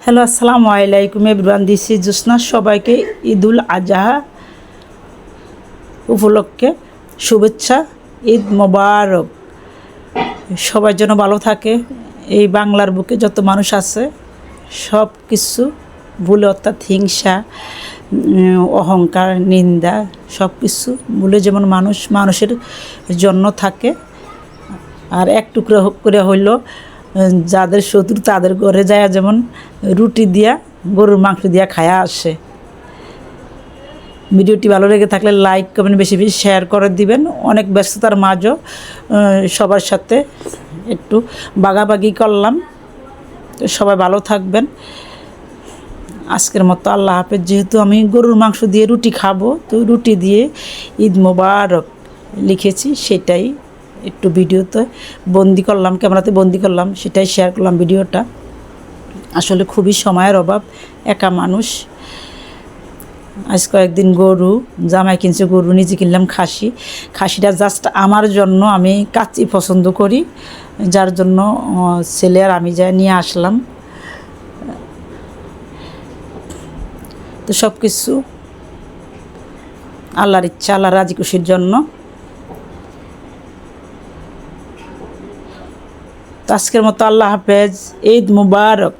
Hello, আসসালামু আলাইকুম everyone, this is জোসনা। সবাইকে ঈদুল আজহা উপলক্ষে শুভেচ্ছা। ঈদ মোবারক। সবার জন্য ভালো থাকে। এই বাংলার বুকে যত মানুষ আছে সব কিছু ভুলে, অর্থাৎ হিংসা, অহংকার, নিন্দা সব কিছু ভুলে যেমন মানুষের জন্য থাকে। আর এক টুকরো করে হইল যাদের শত্রু তাদের ঘরে যায় যেমন রুটি দিয়া, গরুর মাংস দিয়া খায়া আসে। ভিডিওটি ভালো লেগে থাকলে লাইক কমেন্ট বেশি বেশি শেয়ার করে দিবেন। অনেক ব্যস্ততার মাঝেও সবার সাথে একটু বাগাবাগি করলাম। তো সবাই ভালো থাকবেন। আজকের মতো আল্লাহ হাফেজ। যেহেতু আমি গরুর মাংস দিয়ে রুটি খাবো, তো রুটি দিয়ে ঈদ মোবারক লিখেছি, সেটাই একটু ভিডিওতে বন্দি করলাম, ক্যামেরাতে বন্দি করলাম, সেটাই শেয়ার করলাম ভিডিওটা। আসলে খুবই সময়ের অভাব, একা মানুষ। আজ কয়েকদিন গরু জামাই কিনছে, গরু নিজে কিনলাম খাসিটা জাস্ট আমার জন্য। আমি কাচ্চি পছন্দ করি, যার জন্য ছেলে আর আমি যাই নিয়ে আসলাম। তো সব কিছু আল্লাহর ইচ্ছা, আল্লাহ রাজি খুশির জন্য। তো আজকের মতো আল্লাহ হাফেজ, ঈদ মুবারক।